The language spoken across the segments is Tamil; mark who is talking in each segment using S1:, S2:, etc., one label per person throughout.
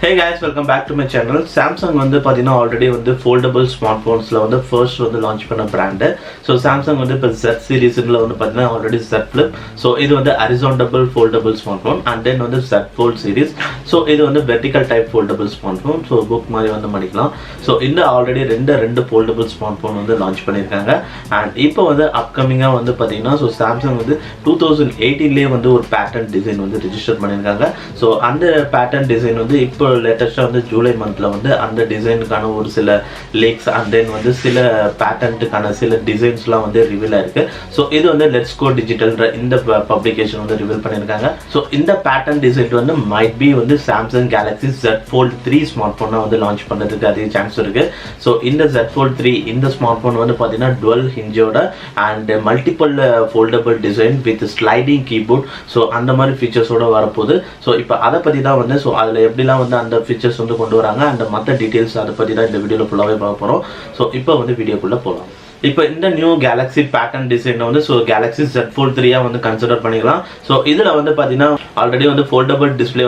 S1: Hey guys, welcome back to my channel. Samsung வந்து பாத்தீங்கன்னா ஆல்ரெடி வந்து foldable smartphonesல வந்து ஃபர்ஸ்ட் வந்து லான்ச் பண்ண பிராண்ட். ஸோ Samsung வந்து இப்போ Z சீரிஸ்ல வந்து பாத்தீங்கன்னா ஆல்ரெடி Z Flip. ஸோ இது வந்து horizontal foldable smartphone and then வந்து Z Fold series. ஸோ இது வந்து vertical type foldable smartphone. So book மாதிரி வந்து பண்ணிக்கலாம். ஸோ இந்த ஆல்ரெடி ரெண்டு foldable smartphone வந்து லான்ச் பண்ணிருக்காங்க. அண்ட் இப்போ வந்து அப்கமிங்கா வந்து பாத்தீங்கன்னா ஸோ Samsung வந்து 2018லேயே வந்து ஒரு பேட்டர்ன் டிசைன் வந்து ரெஜிஸ்டர் பண்ணிருக்காங்க. ஸோ அந்த பேட்டர்ன் டிசைன் வந்து இப்போ லேட்டஸ்டா வந்து ஜூலை மந்த்ல வந்து அந்த டிசைனுக்கான ஒரு சில லீக்ஸ் அண்ட் தென் வந்து சில பேட்டன்ட்டுக்கான சில டிசைன்ஸ்லாம் வந்து ரிவீல் ஆயிருக்கு. ஸோ இது வந்து லெட்ஸ் கோ டிஜிட்டல் இந்த பப்ளிகேஷன் வந்து ரிவீல் பண்ணியிருக்காங்க. ஸோ இந்த பேட்டர்ன் டிசைன் வந்து மைட் பி வந்து Samsung Galaxy Z Fold 3 smart போனை வந்து லான்ச் பண்ணுறதுக்கு அதிக சான்ஸ் இருக்கு. ஸோ இந்த Z Fold 3 இந்த ஸ்மார்ட் போன் வந்து பார்த்தீங்கன்னா டுவல் ஹிஞ்சோட and multiple foldable design with sliding keyboard. So அந்த மாதிரி ஃபீச்சர்ஸோட வரப்போகுது. ஸோ இப்போ அதை பற்றி தான் வந்து ஸோ அதில் எப்படிலாம் வந்து அந்த ஃபீச்சர்ஸ் வந்து கொண்டு வராங்க அண்ட் மற்ற டீடைல்ஸ் அதை பற்றி தான் இந்த வீடியோவில் ஃபுல்லாகவே பார்க்க போகிறோம். ஸோ இப்போ வந்து வீடியோக்குள்ளே போகலாம். இப்போ இந்த நியூ கேலக்ஸி பேட்டர்ன் டிசைன் வந்து ஸோ கேலக்ஸி Z Fold 3 வந்து கன்சிடர் பண்ணிக்கலாம். ஸோ இதில் வந்து பார்த்தீங்கன்னா ஆல்ரெடி வந்து ஃபோல்டபிள் டிஸ்பிளே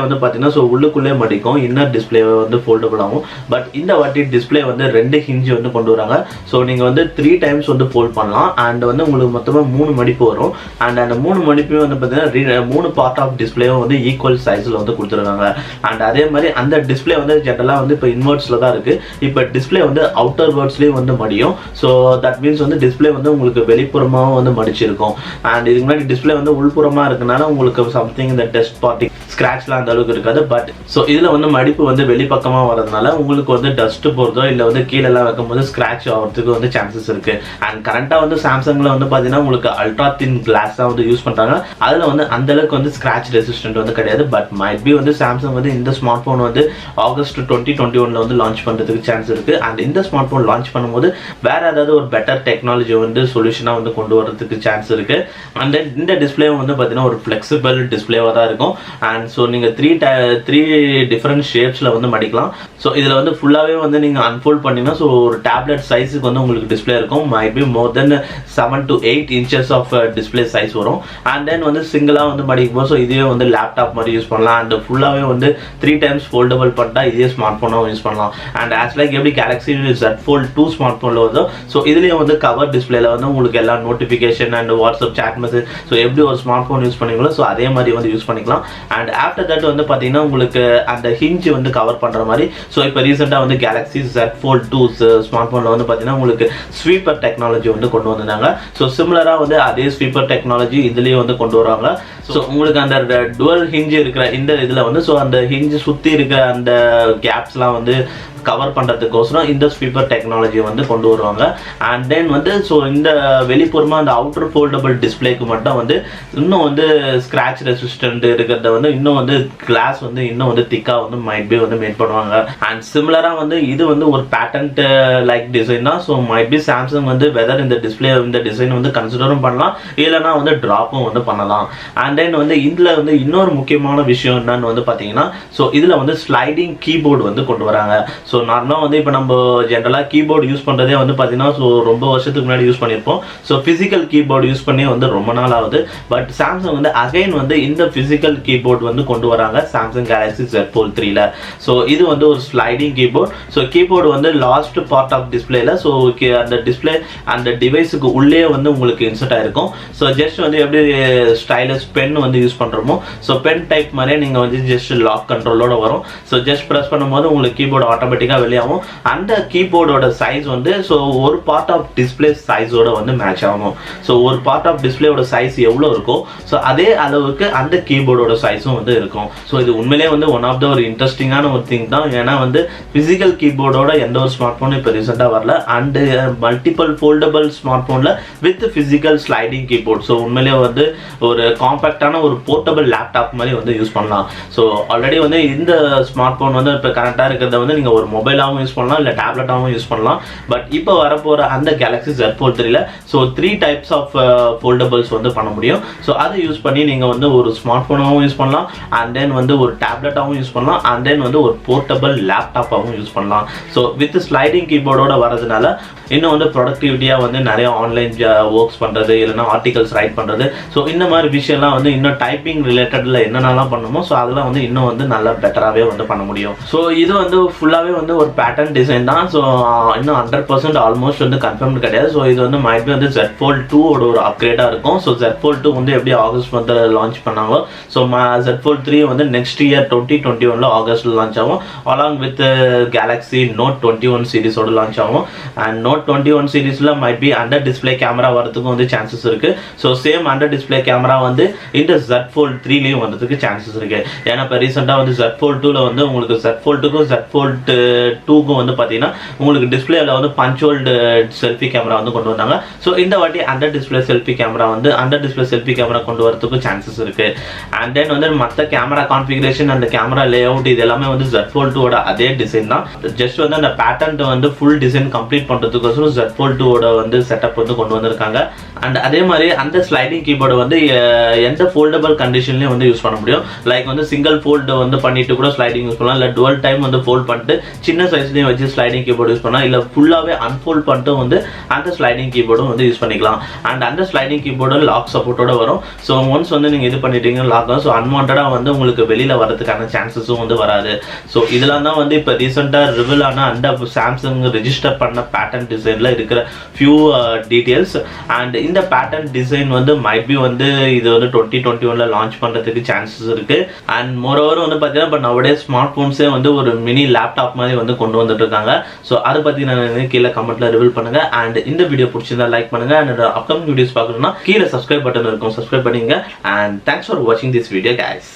S1: வந்து பார்த்தீங்கன்னா ஸோ உள்ளுக்குள்ளே மடிக்கும், இன்னர் டிஸ்பிளே வந்து ஃபோல்டபிள் ஆகும். பட் இந்த வாட்டி டிஸ்பிளே வந்து 2 ஹிஞ்ச் வந்து கொண்டு வராங்க. ஸோ நீங்கள் வந்து 3 டைம்ஸ் வந்து ஃபோல்ட் பண்ணலாம் அண்ட் வந்து உங்களுக்கு மொத்தமாக 3 மடிப்பு வரும். அண்ட் அந்த 3 மடிப்பையும் வந்து பார்த்தீங்கன்னா 3 பார்ட் ஆஃப் டிஸ்பிளேவும் வந்து ஈக்குவல் சைஸில் வந்து கொடுத்துருக்காங்க. அண்ட் அதே மாதிரி அந்த டிஸ்பிளே வந்து ஜென்ரலாக வந்து இப்போ இன்வெர்ட்ஸில் தான் இருக்குது. இப்போ டிஸ்பிளே வந்து அவுட்டர் வேர்ட்ஸ்லேயும் வந்து மடியும். ஸோ தட் மீன்ஸ் வந்து டிஸ்பிளே வந்து உங்களுக்கு வெளிப்புறமாகவும் வந்து மடிச்சிருக்கும். அண்ட் இதுக்கு முன்னாடி டிஸ்பிளே வந்து உள்புறமாக இருக்கனால உங்களுக்கு சம்திங் இந்த டெஸ்ட் பார்ட்டி ஸ்கிராட்ச்லாம் அந்த அளவுக்கு இருக்காது. பட் ஸோ இதில் வந்து மடிப்பு வந்து வெளிப்பக்கமாக வரதுனால உங்களுக்கு வந்து டஸ்ட் போகிறதோ இல்லை வந்து கீழெல்லாம் வைக்கும்போது ஸ்கிராட்ச் ஆகிறதுக்கு வந்து சான்சஸ் இருக்கு. அண்ட் கரண்டாக வந்து சாம்சங்கில் வந்து பார்த்தீங்கன்னா உங்களுக்கு அல்ட்ரா தின் கிளாஸ் தான் வந்து யூஸ் பண்ணுறாங்க. அதில் வந்து அந்த அளவுக்கு வந்து ஸ்கிராட்ச் ரெசிஸ்டன்ட் வந்து கிடையாது. பட் மைட் பி வந்து சாம்சங் வந்து இந்த ஸ்மார்ட் ஃபோன் வந்து ஆகஸ்ட் 2021 வந்து லான்ச் பண்ணுறதுக்கு சான்ஸ் இருக்கு. அண்ட் இந்த ஸ்மார்ட் ஃபோன் லான்ச் பண்ணும்போது வேற ஏதாவது ஒரு பெட்டர் டெக்னாலஜி வந்து சொல்யூஷனாக வந்து கொண்டு வரதுக்கு சான்ஸ் இருக்கு. அண்ட் தென் இந்த டிஸ்பிளே வந்து பார்த்தீங்கன்னா ஒரு ஃபிளெக்சிபிள் டிஸ்பிளேவாக தான் இருக்கும். அண்ட் ஸோ நீங்கள் த்ரீ டிஃப்ரெண்ட் ஷேப்ஸில் வந்து மடிக்கலாம். ஸோ இதில் வந்து ஃபுல்லாகவே வந்து நீங்கள் அன்ஃபோல்ட் பண்ணிங்கன்னா ஸோ ஒரு டேப்லெட் சைஸுக்கு வந்து உங்களுக்கு டிஸ்பிளே இருக்கும். Might be more then 7 to 8 inches of display size வரும். அண்ட் தென் வந்து சிங்கிளாக வந்து மடிக்கும் போது ஸோ இதுவே வந்து லேப்டாப் மாதிரி யூஸ் பண்ணலாம். அண்ட் ஃபுல்லாகவே வந்து 3 times ஃபோல்டபிள் பண்ணிட்டா இதே ஸ்மார்ட் ஃபோனாகவும் யூஸ் பண்ணலாம். அண்ட் ஆஸ் லைக் எப்படி கேலக்ஸி Z Fold 2 ஸ்மார்ட் ஃபோனில் வருதோ ஸோ இதுலேயும் வந்து கவர் டிஸ்பிளேல வந்து உங்களுக்கு எல்லா notification and WhatsApp chat message so எப்படி ஒரு ஸ்மார்ட் ஃபோன் யூஸ் பண்ணிங்களோ ஸோ அதே மாதிரி வந்து யூஸ் பண்ணிக்கலாம். அண்ட் ஆஃப்டர் தட் வந்து பார்த்தீங்கன்னா உங்களுக்கு அந்த ஹிஞ்ச் வந்து கவர் பண்ணுற மாதிரி ஸோ இப்போ ரீசெண்டாக வந்து கேலக்ஸி Z Fold 2 ஸ்மார்ட் ஃபோனில் வந்து பார்த்தீங்கன்னா உங்களுக்கு ஸ்வீப்பர் டெக்னாலஜி வந்து கொண்டு வந்திருந்தாங்க. ஸோ சிமிலராக வந்து அதே ஸ்வீப்பர் டெக்னாலஜி இதுலேயும் வந்து கொண்டு வராங்க. ஸோ உங்களுக்கு அந்த டுவல் ஹிஞ்ச் இருக்கிற இந்த இதில் வந்து ஸோ அந்த ஹிஞ்ச் சுற்றி இருக்கிற அந்த கேப்ஸ்லாம் வந்து கவர் பண்ணுறதுக்கோசரம் இந்த ஸ்வீப்பர் டெக்னாலஜி வந்து கொண்டு வருவாங்க. அண்ட் தென் வந்து ஸோ இந்த வெளிப்புறமாக அந்த அவுட்டர் ஃபோல்டபிள் டிஸ்பிளேக்கு மட்டும் வந்து இன்னும் வந்து ஸ்க்ராட்ச் ரெசிஸ்டன்ட் இருக்கிறத வந்து இன்னும் வந்து கிளாஸ் வந்து இன்னும் வந்து திக்காக வந்து மைட் பி வந்து மேட் பண்ணுவாங்க. அண்ட் சிமிலராக வந்து இது வந்து ஒரு பேட்டன்ட் லைக் டிசைன் தான். ஸோ மைட் பி சாம்சங் வந்து வெதர் இந்த டிஸ்பிளே இந்த டிசைன் வந்து கன்சிடரும் பண்ணலாம் இல்லைனா வந்து ட்ராப்பும் வந்து பண்ணலாம். அண்ட் தென் வந்து இதில் வந்து இன்னொரு முக்கியமான விஷயம் என்னன்னு வந்து பார்த்தீங்கன்னா ஸோ இதில் வந்து ஸ்லைடிங் கீபோர்டு வந்து கொண்டு வராங்க. ஸோ நார்மலாக வந்து இப்போ நம்ம ஜென்ரலாக கீபோர்டு யூஸ் பண்ணுறதே வந்து பார்த்தீங்கன்னா ஸோ ரொம்ப வருஷத்துக்கு முன்னாடி யூஸ் பண்ணியிருப்போம். ஸோ ஃபிசிக்கல் கீபோர்டு யூஸ் பண்ணி வந்து ரொம்ப நாள் ஆகுது. பட் சாம்சங் வந்து அகைன் வந்து இந்த ஃபிசிக்கல் கீபோர்டு வந்து கொண்டு வராங்க சாம்சங் கேலக்ஸி Z Fold 3ல. ஸோ இது வந்து ஒரு ஸ்லைடிங் கீபோர்டு. ஸோ கீபோர்டு வந்து லாஸ்ட் பார்ட் ஆஃப் டிஸ்பிளேல ஸோ அந்த டிஸ்பிளே அந்த டிவைஸுக்கு உள்ளே வந்து உங்களுக்கு இன்சர்ட் ஆயிருக்கும். ஸோ ஜஸ்ட் வந்து எப்படி ஸ்டைலஸ் பென் வந்து யூஸ் பண்ணுறோமோ ஸோ பென் டைப் மாதிரியே நீங்கள் வந்து ஜஸ்ட் லாக் கண்ட்ரோலோட வரும். ஸோ ஜஸ்ட் ப்ரெஸ் பண்ணும்போது உங்களுக்கு கீபோர்டு ஆட்டோமேட்டிக்காக வெளியாகும். அந்த கீபோர்டோட சைஸ் வந்து ஸோ ஒரு பார்ட் ஆஃப் டிஸ்பிளே சைஸோட வந்து மேட்ச் ஆகும். ஸோ ஒரு பார்ட் ஆஃப் டிஸ்பிளேயோட சைஸ் எவ்வளோ இருக்கோ ஸோ அதே அளவுக்கு அந்த கீபோர்டோட சைஸும் வந்து இருக்கும். ஸோ இது உண்மையிலே வந்து ஒன் ஆஃப் த ஒரு இன்ட்ரெஸ்டிங்கான ஒரு திங் தான். ஏன்னா வந்து பிசிக்கல் கீபோர்டோட எந்த ஒரு ஸ்மார்ட் ஃபோனும் இப்போ ரீசெண்டாக வரல. அண்ட் மல்டிபிள் ஃபோல்டபிள் ஸ்மார்ட் ஃபோனில் with physical sliding keyboard. So உண்மையிலே வந்து ஒரு காம்பேக்டான ஒரு போர்ட்டபிள் லேப்டாப் மாதிரி வந்து யூஸ் பண்ணலாம். ஸோ ஆல்ரெடி வந்து இந்த ஸ்மார்ட் ஃபோன் வந்து இப்போ கரெக்டாக இருக்கிறத வந்து நீங்கள் ஒரு மொபைலாகவும் யூஸ் பண்ணலாம், இல்லை டேப்லெட்டாகவும் யூஸ் பண்ணலாம். பட் இப்போ வரப்போகிற அந்த கேலக்ஸி Z Fold 3ல ஸோ 3 டைப்ஸ் ஆஃப் ஃபோல்டபுள்ஸ் வந்து பண்ண முடியும். ஸோ அதை யூஸ் பண்ணி நீங்கள் வந்து ஒரு ஸ்மார்ட் ஃபோனாகவும் யூஸ் பண்ணலாம், அண்ட் தென் வந்து ஒரு டேப்லெட்டாகவும் யூஸ் பண்ணலாம், அண்ட் தென் வந்து ஒரு போர்ட்டபிள் லேப்டாப்பாகவும் யூஸ் பண்ணலாம். ஸோ வித் ஸ்லைடிங் கீபோர்டோட வரதுனால இன்னும் வந்து ப்ரொடக்டிவிட்டியாக வந்து நிறைய ஆன்லைன் ஒர்க்ஸ் பண்ணுறது, இல்லைனா ஆர்டிகல்ஸ் ரைட் பண்ணுறது, ஸோ இந்த மாதிரி விஷயம்லாம் வந்து இன்னும் டைப்பிங் ரிலேட்டடில் என்னென்னலாம் பண்ணுமோ ஸோ அதெல்லாம் வந்து இன்னும் வந்து நல்லா பெட்டராகவே வந்து பண்ண முடியும். ஸோ இது வந்து ஃபுல்லாகவே வந்து ஒரு பேட்டர்ன் டிசைன் தான். ஸோ இன்னும் 100% ஆல்மோஸ்ட் வந்து கன்ஃபர்ம்டு கிடையாது. ஸோ இது வந்து மைட் பி வந்து Z Fold 2 ஒரு அப்கிரேடாக இருக்கும். ஸோ Z Fold 2 வந்து எப்படி ஆகஸ்ட் வந்து லான்ச் பண்ணாங்களோ ஸோ Z Fold 3 வந்து நெக்ஸ்ட் இயர் 2021 ஆகஸ்ட்ல லான்ச் ஆகும். அலாங் வித் கேலக்ஸி Note 21 சீரிஸோட லான்ச் ஆகும். அண்ட் Note 21 சீரிஸில் might be under display camera வரதுக்கும் வந்து சான்சஸ் இருக்கு. So same under display camera வந்து இந்த Z Fold 3லையும் வரதுக்கு சான்சஸ் இருக்கு. ஏன்னா இப்போ ரீசெண்டாக வந்து Z Fold 2ல வந்து உங்களுக்கு Z Fold 2க்கும் Z Fold 2க்கும் வந்து பார்த்தீங்கன்னா உங்களுக்கு டிஸ்பிளேல வந்து பஞ்ச் ஹோல்டு செல்ஃபி கேமரா வந்து கொண்டு வந்தாங்க. ஸோ இந்த வாட்டி அண்டர் டிஸ்பிளே செல்ஃபி கேமரா வந்து அண்டர் டிஸ்பிளே செல்ஃபி கேமரா கொண்டு வரதுக்கு சான்சஸ் இருக்கு. அண்ட் தென் வந்து மற்ற கேமரா கான்ஃபிகரேஷன் அந்த கேமரா லே அவுட் இது எல்லாமே வந்து Z Fold 2ஓட அதே டிசைன் தான். ஜஸ்ட் வந்து அந்த பேட்டர்ன் வந்து ஃபுல் டிசைன் கம்ப்ளீட் பண்ணுறதுக்கோசரம் Z Fold 2ஓட வந்து செட்டப் வந்து கொண்டு வந்திருக்காங்க. அண்ட் அதே மாதிரி அந்த ஸ்லைடிங் கீபோர்டு வந்து எந்த ஃபோல்டபிள் கண்டிஷன்லையும் வந்து யூஸ் பண்ண முடியும். லைக் வந்து சிங்கிள் ஃபோல்டு வந்து பண்ணிட்டு கூட ஸ்லைடிங் யூஸ் பண்ணலாம், இல்லை டுவல் டைம் வந்து ஃபோல்ட் பண்ணிட்டு சின்ன சைஸ்லையும் வச்சு ஸ்லைடிங் கீபோர்டு யூஸ் பண்ணலாம், இல்லை ஃபுல்லாகவே அன்ஃபோல்ட் பண்ணிட்டு வந்து அந்த ஸ்லைடிங் கீபோர்டும் வந்து யூஸ் பண்ணிக்கலாம். அண்ட் அந்த ஸ்லைடிங் கீபோர்டு லாக் சப்போர்ட்டோட வரும். ஸோ ஒன்ஸ் வந்து நீங்கள் இது பண்ணிட்டீங்கன்னா லாக் ஆகும். ஸோ அன்வான்டாக வந்து உங்களுக்கு வெளியில் வரதுக்கான சான்சஸும் வந்து வராது. ஸோ இதெல்லாம் தான் வந்து இப்போ ரீசெண்டாக ரிவீல் ஆன அந்த சாம்சங் ரெஜிஸ்டர் பண்ண பேட்டர்ன் டிசைனில் இருக்கிற ஃபியூ டீட்டெயில்ஸ். அண்ட் இந்த பேட்டர்ன் டிசைன் வந்து மைட் பி வந்து இது வந்து 2021 லான்ச் பண்ணுறதுக்கு சான்சஸ் இருக்கு. அண்ட் மோரோவர் வந்து பார்த்தீங்கன்னா இப்போ நம்மளுடைய ஸ்மார்ட் ஃபோன்ஸே வந்து ஒரு மினி லேப்டாப் மாதிரி வந்து கொண்டு வந்துட்டு இருக்காங்க. ஸோ அதை பற்றி நான் கீழே கமெண்ட்ல ரிவீல் பண்ணுங்க. அண்ட் இந்த வீடியோ பிடிச்சிருந்தா லைக் பண்ணுங்க. அண்ட் அப்கமிங் வீடியோஸ் பார்க்கணும்னா கீழே சப்ஸ்கிரைப் பட்டன் இருக்கும், சப்ஸ்கிரைப் பண்ணிங்க. அண்ட் தேங்க்ஸ் ஃபார் வாட்சிங் திஸ் வீடியோ கைஸ்.